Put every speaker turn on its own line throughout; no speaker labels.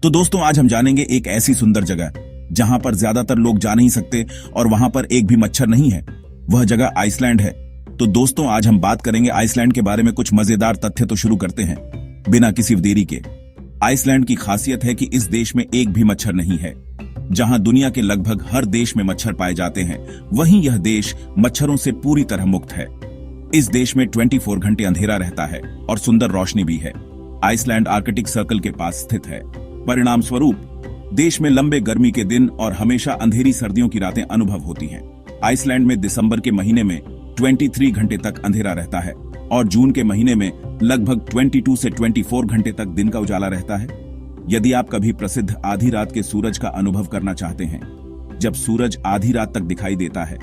तो दोस्तों आज हम जानेंगे एक ऐसी सुंदर जगह जहां पर ज्यादातर लोग जा नहीं सकते और वहां पर एक भी मच्छर नहीं है। वह जगह आइसलैंड है। तो दोस्तों आज हम बात करेंगे आइसलैंड के बारे में कुछ मजेदार तथ्य। तो शुरू करते हैं बिना किसी देरी के। आइसलैंड की खासियत है कि इस देश में एक भी मच्छर नहीं है। जहां दुनिया के लगभग हर देश में मच्छर पाए जाते हैं, वहीं यह देश मच्छरों से पूरी तरह मुक्त है। इस देश में 24 घंटे अंधेरा रहता है और सुंदर रोशनी भी है। आइसलैंड आर्कटिक सर्कल के पास स्थित है। परिणाम स्वरूप देश में लंबे गर्मी के दिन और हमेशा अंधेरी सर्दियों की रातें अनुभव होती हैं। आइसलैंड में दिसंबर के महीने में 23 घंटे तक अंधेरा रहता है और जून के महीने में लगभग 22 से 24 घंटे तक दिन का उजाला रहता है। यदि आप कभी प्रसिद्ध आधी रात के सूरज का अनुभव करना चाहते हैं, जब सूरज आधी रात तक दिखाई देता है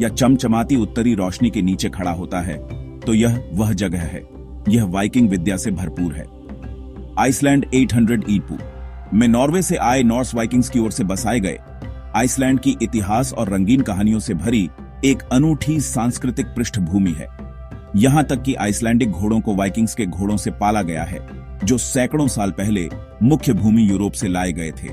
या चमचमाती उत्तरी रोशनी के नीचे खड़ा होता है, तो यह वह जगह है। यह वाइकिंग विद्या से भरपूर है। आइसलैंड 800 ईपू में नॉर्वे से आए नॉर्स वाइकिंग्स की ओर से बसाए गए। आइसलैंड की इतिहास और रंगीन कहानियों से भरी एक अनूठी सांस्कृतिक पृष्ठभूमि है। यहां तक कि आइसलैंडिक घोड़ों को वाइकिंग्स के घोड़ों से पाला गया है, जो सैकड़ों साल पहले मुख्य भूमि यूरोप से लाए गए थे।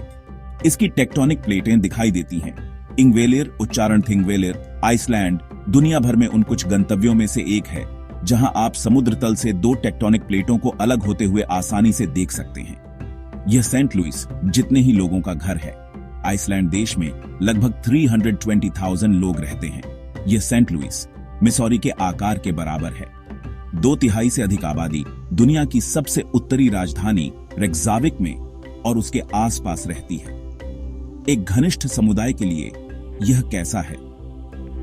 इसकी टेक्टोनिक प्लेटें दिखाई देती हैं। इंग्वेलियर उच्चारण थिंगवेलियर आइसलैंड दुनिया भर में उन कुछ गंतव्यों में से एक है जहां आप समुद्र तल से दो टेक्टोनिक प्लेटों को अलग होते हुए आसानी से देख सकते हैं। यह सेंट लुइस जितने ही लोगों का घर है। आइसलैंड देश में लगभग 320,000 लोग रहते हैं। यह सेंट लुइस मिसौरी के आकार के बराबर है। 2/3 से अधिक आबादी दुनिया की सबसे उत्तरी राजधानी रेक्जाविक में और उसके आसपास रहती है। एक घनिष्ठ समुदाय के लिए यह कैसा है?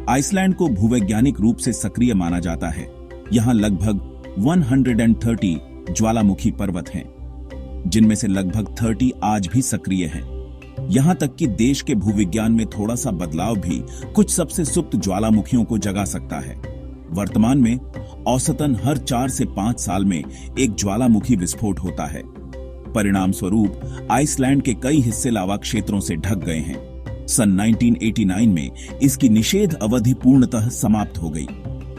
आइसलैंड को भूवैज्ञानिक रूप से सक्रिय माना जाता है। यहां लगभग 130 ज्वालामुखी पर्वत हैं, जिनमें से लगभग 30 आज भी सक्रिय हैं। यहां तक कि देश के भूविज्ञान में थोड़ा सा बदलाव भी कुछ सबसे सुप्त ज्वालामुखियों को जगा सकता है। वर्तमान में औसतन हर 4 से 5 साल में एक ज्वालामुखी विस्फोट होता है। परिणाम स्वरूप आइसलैंड के कई हिस्से लावा क्षेत्रों से ढक गए हैं। सन 1989 में इसकी निषेध अवधि पूर्णतः समाप्त हो गई।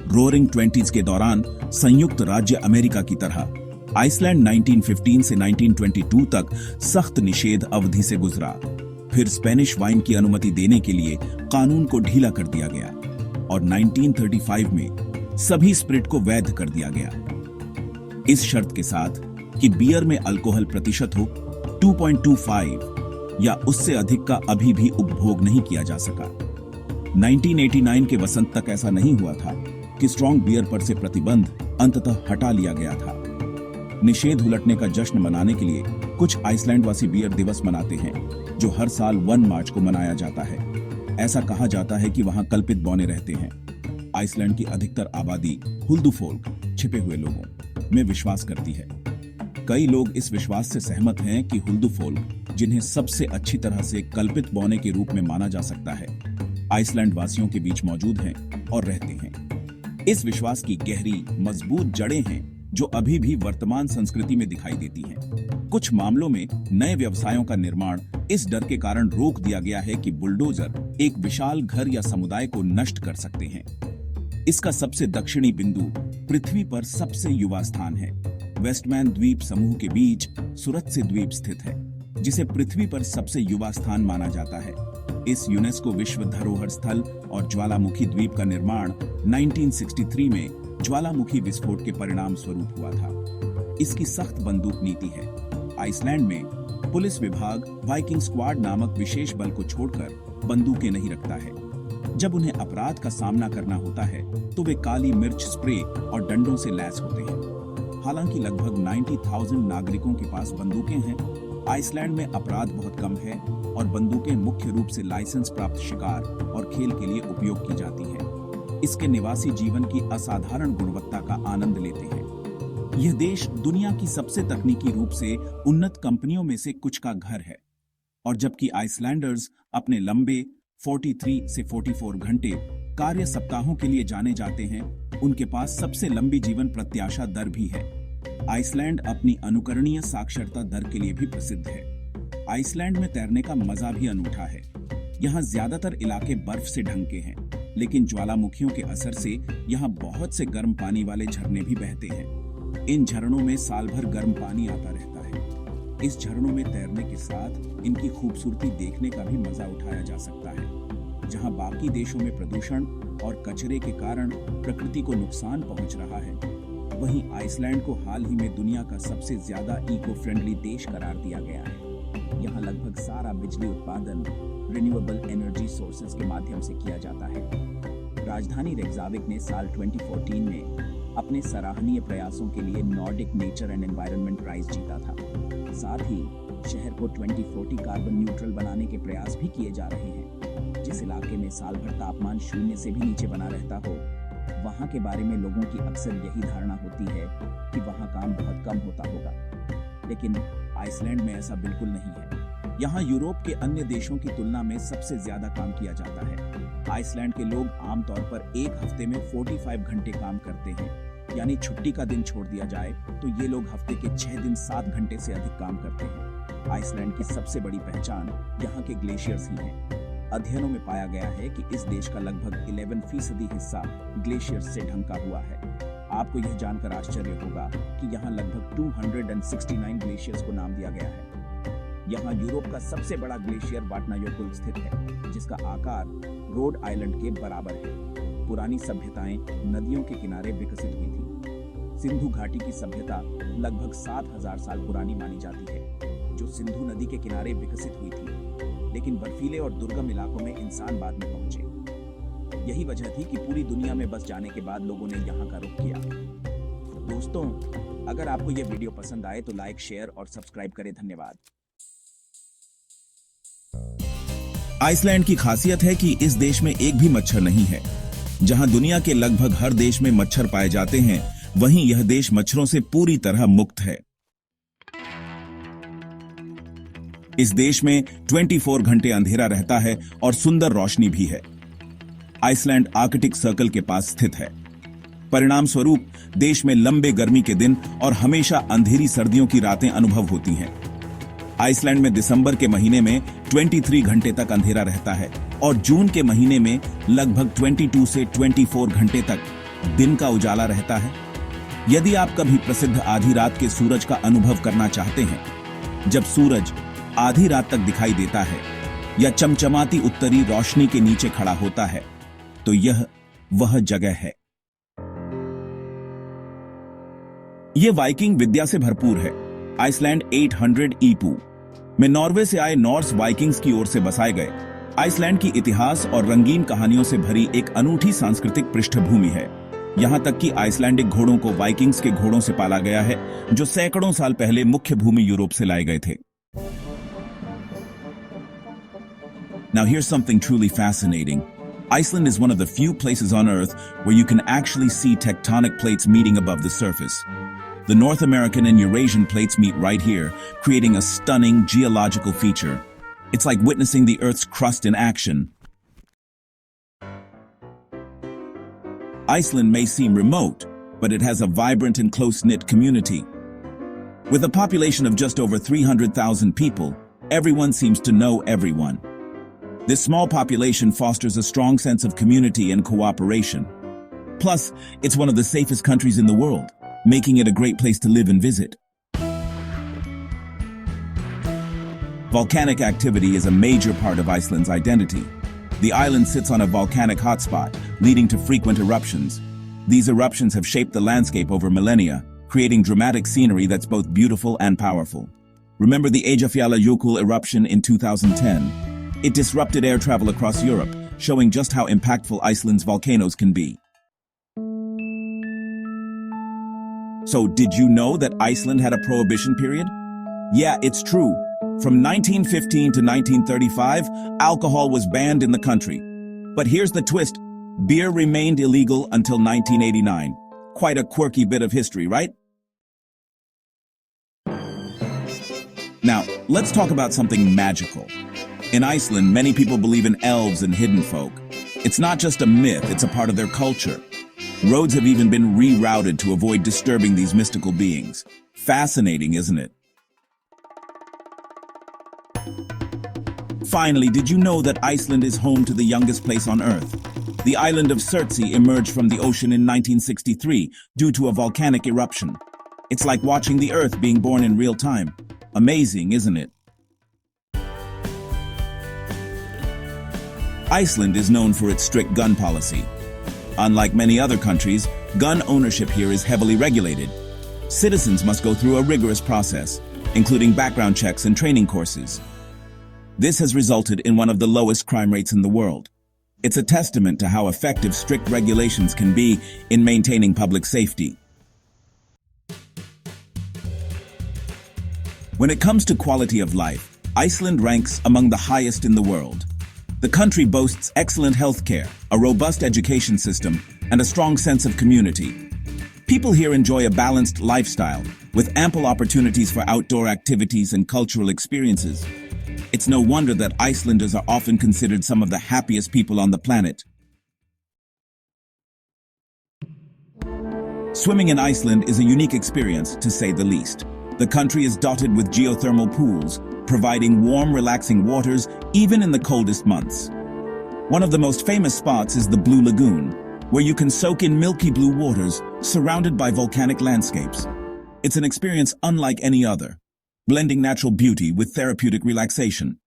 रोअरिंग 20s के दौरान संयुक्त राज्य अमेरिका की तरह आइसलैंड 1915 से 1922 तक सख्त निषेध अवधि से गुजरा। फिर स्पेनिश वाइन की अनुमति देने के लिए कानून को ढीला कर दिया गया और 1935 में सभी स्पिरिट को वैध कर दिया गया, इस शर्त के साथ कि बियर में अल्कोहल प्रतिशत हो 2.25 या उससे अधिक का अभी भी उपभोग नहीं किया जा सका। 1989 के वसंत तक ऐसा नहीं हुआ था कि स्ट्रॉन्ग बियर पर से प्रतिबंध अंततः हटा लिया गया था। निषेध उलटने का जश्न मनाने के लिए कुछ आइसलैंडवासी बियर दिवस मनाते हैं, जो हर साल 1 मार्च को मनाया जाता है। ऐसा कहा जाता है कि वहां कल्पित बौने रहते हैं। आइसलैंड की अधिकतर आबादी हुल्दुफोल्क छिपे हुए लोगों में विश्वास करती है। कई लोग इस विश्वास से सहमत हैं कि हुल्दुफोल्क, जिन्हें सबसे अच्छी तरह से कल्पित बौने के रूप में माना जा सकता है, आइसलैंड वासियों के बीच मौजूद हैं और रहते हैं। इस विश्वास की गहरी मजबूत जड़ें हैं जो अभी भी वर्तमान संस्कृति में दिखाई देती हैं। कुछ मामलों में नए व्यवसायों का निर्माण इस डर के कारण रोक दिया गया है कि बुलडोजर एक विशाल घर या समुदाय को नष्ट कर सकते हैं। इसका सबसे दक्षिणी बिंदु पृथ्वी पर सबसे युवा स्थान है। वेस्टमैन द्वीप समूह के बीच सुरत्से द्वीप स्थित है, जिसे पृथ्वी पर सबसे युवा स्थान माना जाता है। इस यूनेस्को विश्व धरोहर स्थल और ज्वालामुखी द्वीप का निर्माण 1963 में ज्वालामुखी विस्फोट के परिणाम स्वरूप हुआ था। इसकी सख्त बंदूक नीति है। आइसलैंड में पुलिस विभाग वाइकिंग स्क्वाड नामक विशेष बल को छोड़कर बंदूकें नहीं रखता है। जब उन्हें अपराध का सामना करना होता है तो वे काली मिर्च स्प्रे और डंडों से लैस होते हैं। हालांकि लगभग 90,000 नागरिकों के पास बंदूकें हैं, आइसलैंड में अपराध बहुत कम है और बंदूकें मुख्य रूप से लाइसेंस प्राप्त शिकार और खेल के लिए उपयोग की जाती हैं। इसके निवासी जीवन की असाधारण गुणवत्ता का आनंद लेते हैं। यह देश दुनिया की सबसे तकनीकी रूप से उन्नत कंपनियों में से कुछ का घर है, और जबकि आइसलैंडर्स अपने लंबे 43 से 44 घंटे कार्य सप्ताहों के लिए जाने जाते हैं, उनके पास सबसे लंबी जीवन प्रत्याशा दर भी है। आइसलैंड अपनी अनुकरणीय साक्षरता दर के लिए भी प्रसिद्ध है। आइसलैंड में तैरने का मजा भी अनूठा है। यहाँ ज्यादातर इलाके बर्फ से ढंके हैं, लेकिन ज्वालामुखियों के असर से यहाँ बहुत से गर्म पानी वाले झरने भी बहते हैं। इन झरनों में साल भर गर्म पानी आता रहता है। इस झरनों में तैरने के साथ इनकी खूबसूरती देखने का भी मजा उठाया जा सकता है। जहां बाकी देशों में प्रदूषण और कचरे के कारण प्रकृति को नुकसान पहुंच रहा है, वहीं आइसलैंड को हाल ही में दुनिया का सबसे ज्यादा इको फ्रेंडली देश करार दिया गया है। यहाँ लगभग सारा बिजली उत्पादन रिन्यूएबल एनर्जी सोर्सेज के माध्यम से किया जाता है। राजधानी रेक्जाविक ने साल 2014 में अपने सराहनीय प्रयासों के लिए Nordic nature and environment prize जीता था। साथ ही शहर को 2040 कार्बन न्यूट्रल बनाने के प्रयास भी किए जा रहे हैं। जिस इलाके में साल भर तापमान शून्य से भी नीचे बना रहता हो, वहां के बारे में लोगों की अक्सर यही धारणा होती है कि वहां काम बहुत कम होता होगा, लेकिन आइसलैंड में ऐसा बिल्कुल नहीं है। यहाँ यूरोप के अन्य देशों की तुलना में सबसे ज्यादा काम किया जाता है। आइसलैंड के लोग आमतौर पर एक हफ्ते में 45 घंटे काम करते हैं, यानी छुट्टी का दिन छोड़ दिया जाए तो ये लोग हफ्ते के 6 दिन 7 घंटे से अधिक काम करते हैं। आइसलैंड की सबसे बड़ी पहचान यहाँ के ग्लेशियर्स ही हैं। अध्ययनों में पाया गया है कि इस देश का लगभग 11% हिस्सा ग्लेशियर्स से ढंका हुआ है। आपको यह जानकर आश्चर्य होगा कि यहाँ लगभग 269 ग्लेशियर्स को नाम दिया गया है। यहाँ यूरोप का सबसे बड़ा ग्लेशियर वाटनायोकुल स्थित है, जिसका आकार रोड आइलैंड के बराबर है। पुरानी सभ्यताएं नदियों के किनारे विकसित हुई थी। सिंधु घाटी की सभ्यता लगभग 7000 साल पुरानी मानी जाती है, जो सिंधु नदी के किनारे विकसित हुई थी, लेकिन बर्फीले और दुर्गम इलाकों में इंसान बाद में पहुंचे। यही वजह थी कि पूरी दुनिया में बस जाने के बाद लोगों ने यहाँ का रुख किया। दोस्तों, अगर आपको यह वीडियो पसंद आए तो लाइक, शेयर और सब्सक्राइब करें। धन्यवाद। आइसलैंड की खासियत है कि इस देश में एक भी मच्छर नहीं है। जहां दुनिया के लगभग हर देश में मच्छर पाए जाते हैं, वहीं यह देश मच्छरों से पूरी तरह मुक्त है। इस देश में 24 घंटे अंधेरा रहता है और सुंदर रोशनी भी है। आइसलैंड आर्कटिक सर्कल के पास स्थित है। परिणाम स्वरूप देश में लंबे गर्मी के दिन और हमेशा अंधेरी सर्दियों की रातें अनुभव होती हैं। आइसलैंड में दिसंबर के महीने में 23 घंटे तक अंधेरा रहता है और जून के महीने में लगभग 22 से 24 घंटे तक दिन का उजाला रहता है। यदि आप कभी प्रसिद्ध आधी रात के सूरज का अनुभव करना चाहते हैं, जब सूरज आधी रात तक दिखाई देता है या चमचमाती उत्तरी रोशनी के नीचे खड़ा होता है, तो यह वह जगह है। यह वाइकिंग विद्या से भरपूर है। आइसलैंड 800 ईपू में नॉर्वे से आए नॉर्स वाइकिंग्स की ओर से बसाए गए। आइसलैंड की इतिहास और रंगीन कहानियों से भरी एक अनूठी सांस्कृतिक पृष्ठभूमि है। यहां तक कि आइसलैंडिक घोड़ों को वाइकिंग्स के घोड़ों से पाला गया है, जो सैकड़ों साल पहले मुख्य भूमि यूरोप से लाए गए थे। Now here's something truly fascinating. Iceland is one of the few places on Earth where you can actually see tectonic plates meeting above the surface. The North American and Eurasian plates meet right here, creating a stunning geological feature. It's like witnessing the Earth's crust in action. Iceland may seem remote, but it has a vibrant and close-knit community. With a population of just over 300,000 people, everyone seems to know everyone. This small population fosters a strong sense of community and cooperation. Plus, it's one of the safest countries in the world, making it a great place to live and visit. Volcanic activity is a major part of Iceland's identity. The island sits on a volcanic hotspot, leading to frequent eruptions. These eruptions have shaped the landscape over millennia, creating dramatic scenery that's both beautiful and powerful. Remember the Eyjafjallajökull eruption in 2010? It disrupted air travel across Europe, showing just how impactful Iceland's volcanoes can be. So, did you know that Iceland had a prohibition period? Yeah, it's true. From 1915 to 1935, alcohol was banned in the country. But here's the twist. Beer remained illegal until 1989. Quite a quirky bit of history, right? Now, let's talk about something magical. In Iceland, many people believe in elves and hidden folk. It's not just a myth, it's a part of their culture. Roads have even been rerouted to avoid disturbing these mystical beings. Fascinating, isn't it? Finally, did you know that Iceland is home to the youngest place on Earth? The island of Surtsey emerged from the ocean in 1963 due to a volcanic eruption. It's like watching the Earth being born in real time. Amazing, isn't it? Iceland is known for its strict gun policy. Unlike many other countries, gun ownership here is heavily regulated. Citizens must go through a rigorous process, including background checks and training courses. This has resulted in one of the lowest crime rates in the world. It's a testament to how effective strict regulations can be in maintaining public safety. When it comes to quality of life, Iceland ranks among the highest in the world. The country boasts excellent healthcare, a robust education system, and a strong sense of community. People here enjoy a balanced lifestyle, with ample opportunities for outdoor activities and cultural experiences. It's no wonder that Icelanders are often considered some of the happiest people on the planet. Swimming in Iceland is a unique experience, to say the least. The country is dotted with geothermal pools, providing warm, relaxing waters even in the coldest months. One of the most famous spots is the Blue Lagoon, where you can soak in milky blue waters surrounded by volcanic landscapes. It's an experience unlike any other, blending natural beauty with therapeutic relaxation.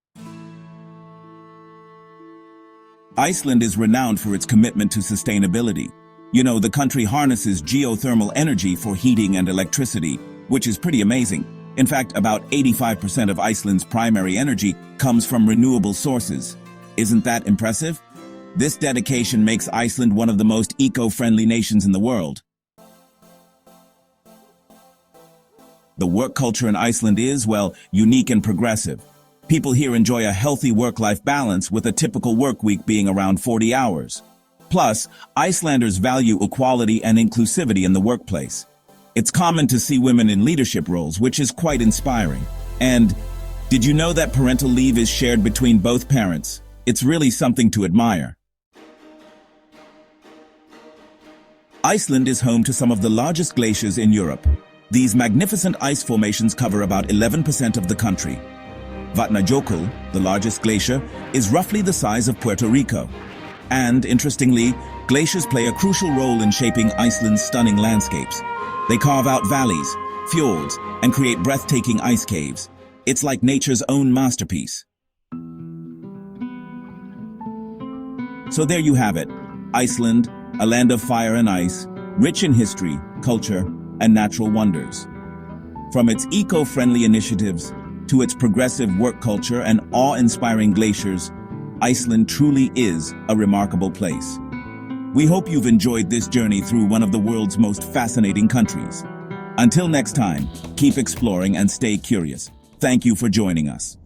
Iceland is renowned for its commitment to sustainability. You know, the country harnesses geothermal energy for heating and electricity, which is pretty amazing. In fact, about 85% of Iceland's primary energy comes from renewable sources. Isn't that impressive? This dedication makes Iceland one of the most eco-friendly nations in the world. The work culture in Iceland is, well, unique and progressive. People here enjoy a healthy work-life balance, with a typical work week being around 40 hours. Plus, Icelanders value equality and inclusivity in the workplace. It's common to see women in leadership roles, which is quite inspiring. And did you know that parental leave is shared between both parents? It's really something to admire. Iceland is home to some of the largest glaciers in Europe. These magnificent ice formations cover about 11% of the country. Vatnajökull, the largest glacier, is roughly the size of Puerto Rico. And, interestingly, glaciers play a crucial role in shaping Iceland's stunning landscapes. They carve out valleys, fjords, and create breathtaking ice caves. It's like nature's own masterpiece. So there you have it, Iceland, a land of fire and ice, rich in history, culture, and natural wonders. From its eco-friendly initiatives to its progressive work culture and awe-inspiring glaciers, Iceland truly is a remarkable place. We hope you've enjoyed this journey through one of the world's most fascinating countries. Until next time, keep exploring and stay curious. Thank you for joining us.